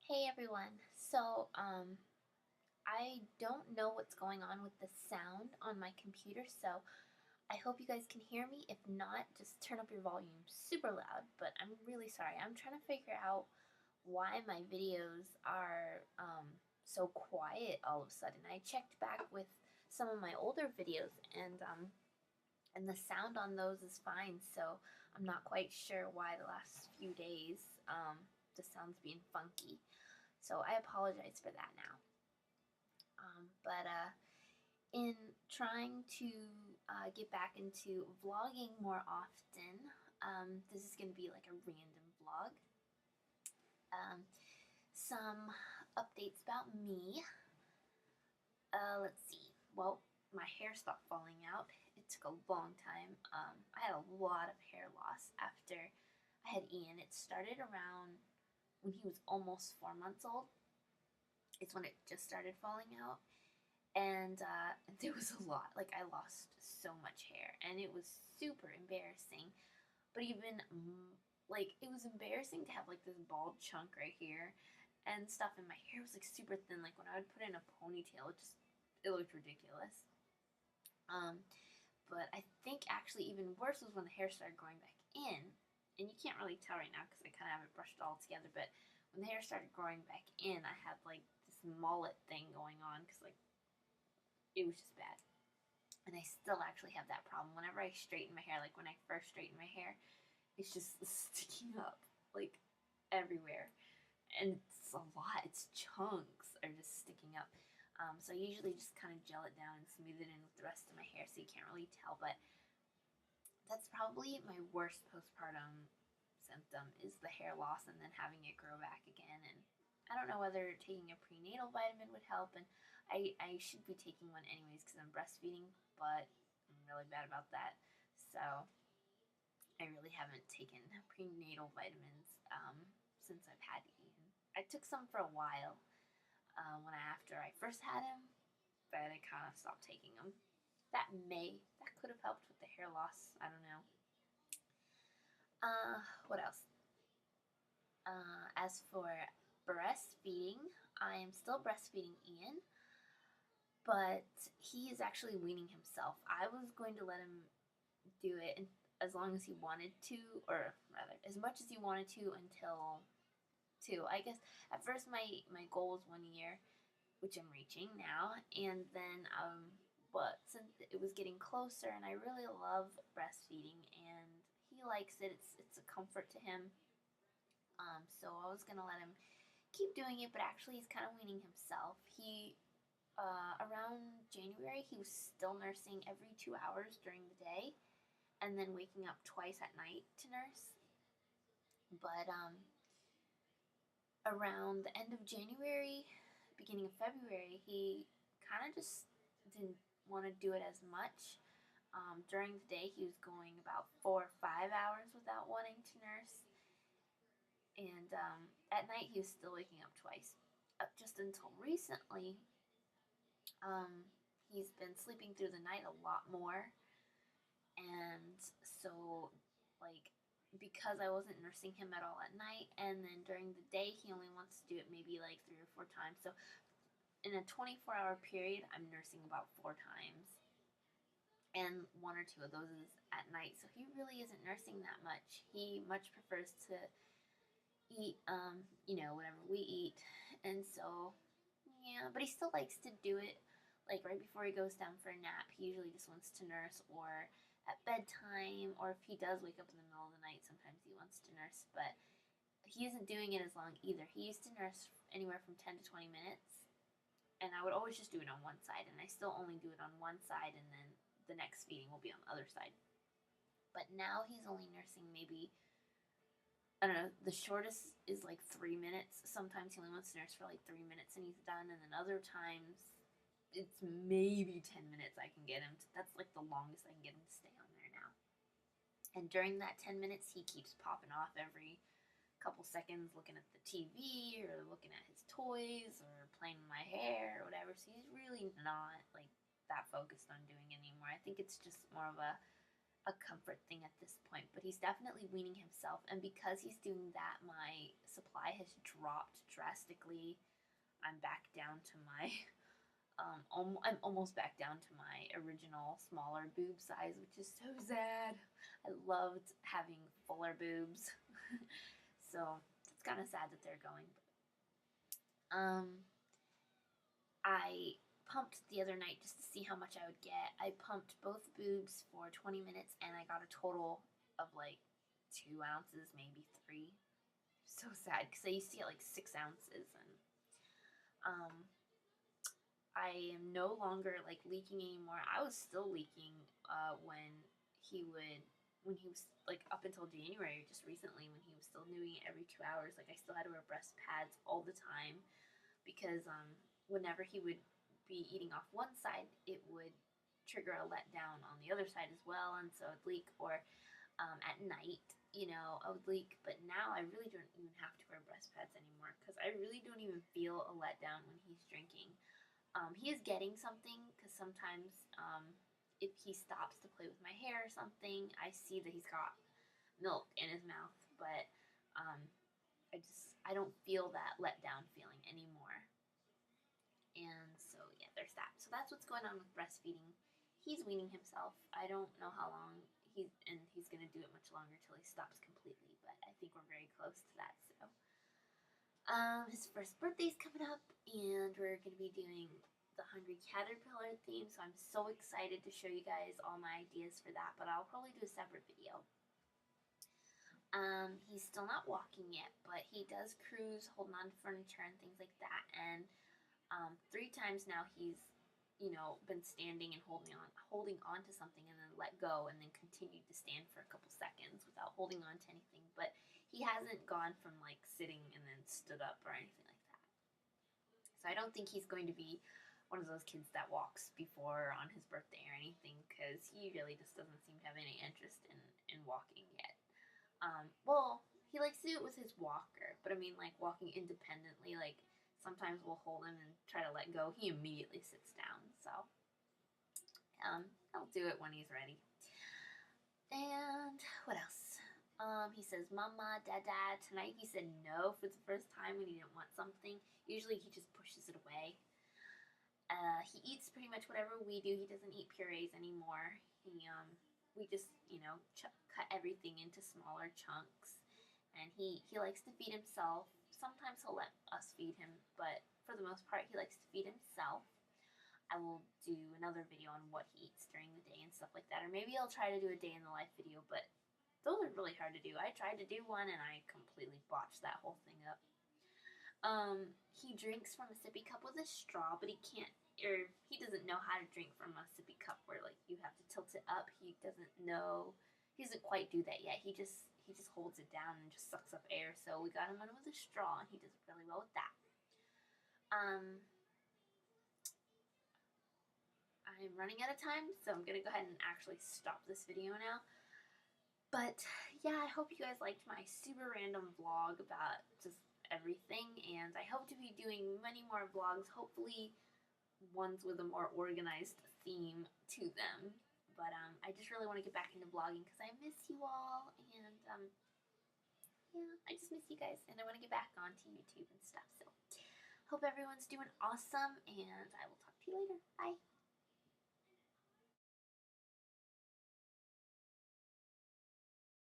Hey everyone. I don't know what's going on with the sound on my computer, so I hope you guys can hear me. If not, just turn up your volume super loud, but I'm really sorry. I'm trying to figure out why my videos are so quiet all of a sudden. I checked back with some of my older videos and the sound on those is fine, so I'm not quite sure why the last few days the sound's being funky. So I apologize for that now. But in trying to get back into vlogging more often, this is going to be like a random vlog. Um, some updates about me. Let's see. Well, my hair stopped falling out. It took a long time. I had a lot of hair loss after I had Ian. It started around when he was almost 4 months old. It's when it just started falling out. And there was a lot. Like, I lost so much hair, and it was super embarrassing. But even, like, it was embarrassing to have, like, this bald chunk right here and stuff, and my hair was, like, super thin. Like, when I would put in a ponytail, it looked ridiculous. Um, but I think actually even worse was when the hair started growing back in, and you can't really tell right now because I kind of have it brushed all together, but when the hair started growing back in, I had, like, this mullet thing going on because, like, it was just bad. And I still actually have that problem. Whenever I straighten my hair, like when I first straighten my hair, it's just sticking up like everywhere. And it's a lot. It's chunks are just sticking up. So I usually just kind of gel it down and smooth it in with the rest of my hair so you can't really tell. But that's probably my worst postpartum symptom is the hair loss and then having it grow back again. And I don't know whether taking a prenatal vitamin would help. And I should be taking one anyways because I'm breastfeeding, but I'm really bad about that. So I really haven't taken prenatal vitamins since I've had Ian. I took some for a while after I first had him, but I kind of stopped taking them. That could have helped with the hair loss. I don't know. What else? As for breastfeeding, I am still breastfeeding Ian, but he is actually weaning himself. I was going to let him do it as long as he wanted to, or rather, as much as he wanted to until 2. I guess at first my goal was 1 year, which I'm reaching now, and then but since it was getting closer, and I really love breastfeeding, and he likes it. It's a comfort to him. So I was gonna let him keep doing it, but actually he's kind of weaning himself. He around January he was still nursing every 2 hours during the day, and then waking up twice at night to nurse. But around the end of January, beginning of February, he kind of just didn't want to do it as much. During the day, he was going about 4 or 5 hours without wanting to nurse, and at night he was still waking up twice. Just until recently, um, he's been sleeping through the night a lot more, and so like because I wasn't nursing him at all at night, and then during the day he only wants to do it maybe like 3 or 4 times. So in a 24-hour period, I'm nursing about 4 times, and 1 or 2 of those is at night. So he really isn't nursing that much. He much prefers to eat, whatever we eat, and so yeah. But he still likes to do it like right before he goes down for a nap. He usually just wants to nurse, or at bedtime, or if he does wake up in the middle of the night, sometimes he wants to nurse. But he isn't doing it as long either. He used to nurse anywhere from 10 to 20 minutes, and I would always just do it on one side, and I still only do it on one side, and then the next feeding will be on the other side. But now he's only nursing maybe, I don't know, the shortest is like 3 minutes. Sometimes he only wants to nurse for like 3 minutes and he's done, and then other times it's maybe 10 minutes I can get him to. That's like the longest I can get him to stay on there now. And during that 10 minutes, he keeps popping off every couple seconds looking at the TV or looking at his toys or playing with my hair or whatever. So he's really not like that focused on doing it anymore. I think it's just more of a a comfort thing at this point, but he's definitely weaning himself. And because he's doing that, my supply has dropped drastically. I'm back down to my I'm almost back down to my original smaller boob size, which is so sad. I loved having fuller boobs. So it's kind of sad that they're going. I pumped the other night just to see how much I would get. I pumped both boobs for 20 minutes and I got a total of like 2 ounces, maybe 3. So sad because I used to get like 6 ounces, and I am no longer like leaking anymore. I was still leaking when he was like up until January, just recently, when he was still doing it every 2 hours. Like I still had to wear breast pads all the time because whenever he would be eating off one side, it would trigger a letdown on the other side as well, and so it'd leak. Or at night, I would leak. But now I really don't even have to wear breast pads anymore because I really don't even feel a letdown when he's drinking. He is getting something because sometimes if he stops to play with my hair or something, I see that he's got milk in his mouth. But I don't feel that letdown feeling anymore. And so yeah, there's that. So that's what's going on with breastfeeding. He's weaning himself. I don't know how long he's going to do it much longer till he stops completely. But I think we're very close to that. So his first birthday's coming up, and we're going to be doing the Hungry Caterpillar theme, so I'm so excited to show you guys all my ideas for that, but I'll probably do a separate video. He's still not walking yet, but he does cruise, holding on to furniture and things like that, and 3 times now he's, been standing and holding on to something and then let go and then continued to stand for a couple seconds without holding on to anything, but he hasn't gone from like sitting and then stood up or anything like that. So I don't think he's going to be one of those kids that walks before on his birthday or anything, because he really just doesn't seem to have any interest in walking yet. Well, he likes to do it with his walker, but I mean like walking independently, like sometimes we'll hold him and try to let go. He immediately sits down, so I'll do it when he's ready. And what else? He says, Mama, Dada. Tonight he said no for the first time when he didn't want something. Usually he just pushes it away. He eats pretty much whatever we do. He doesn't eat purees anymore. We just, cut everything into smaller chunks. And he likes to feed himself. Sometimes he'll let us feed him, but for the most part, he likes to feed himself. I will do another video on what he eats during the day and stuff like that. Or maybe I'll try to do a day in the life video, but those are really hard to do. I tried to do one and I completely botched that whole thing up. He drinks from a sippy cup with a straw, but he doesn't know how to drink from a sippy cup where like you have to tilt it up. He doesn't quite do that yet. He just holds it down and just sucks up air. So we got him one with a straw and he does really well with that. I'm running out of time, so I'm gonna go ahead and actually stop this video now. But yeah, I hope you guys liked my super random vlog about just everything, and I hope to be doing many more vlogs, hopefully ones with a more organized theme to them. But I just really want to get back into vlogging because I miss you all, and yeah, I just miss you guys, and I want to get back onto YouTube and stuff. So hope everyone's doing awesome, and I will talk to you later. Bye.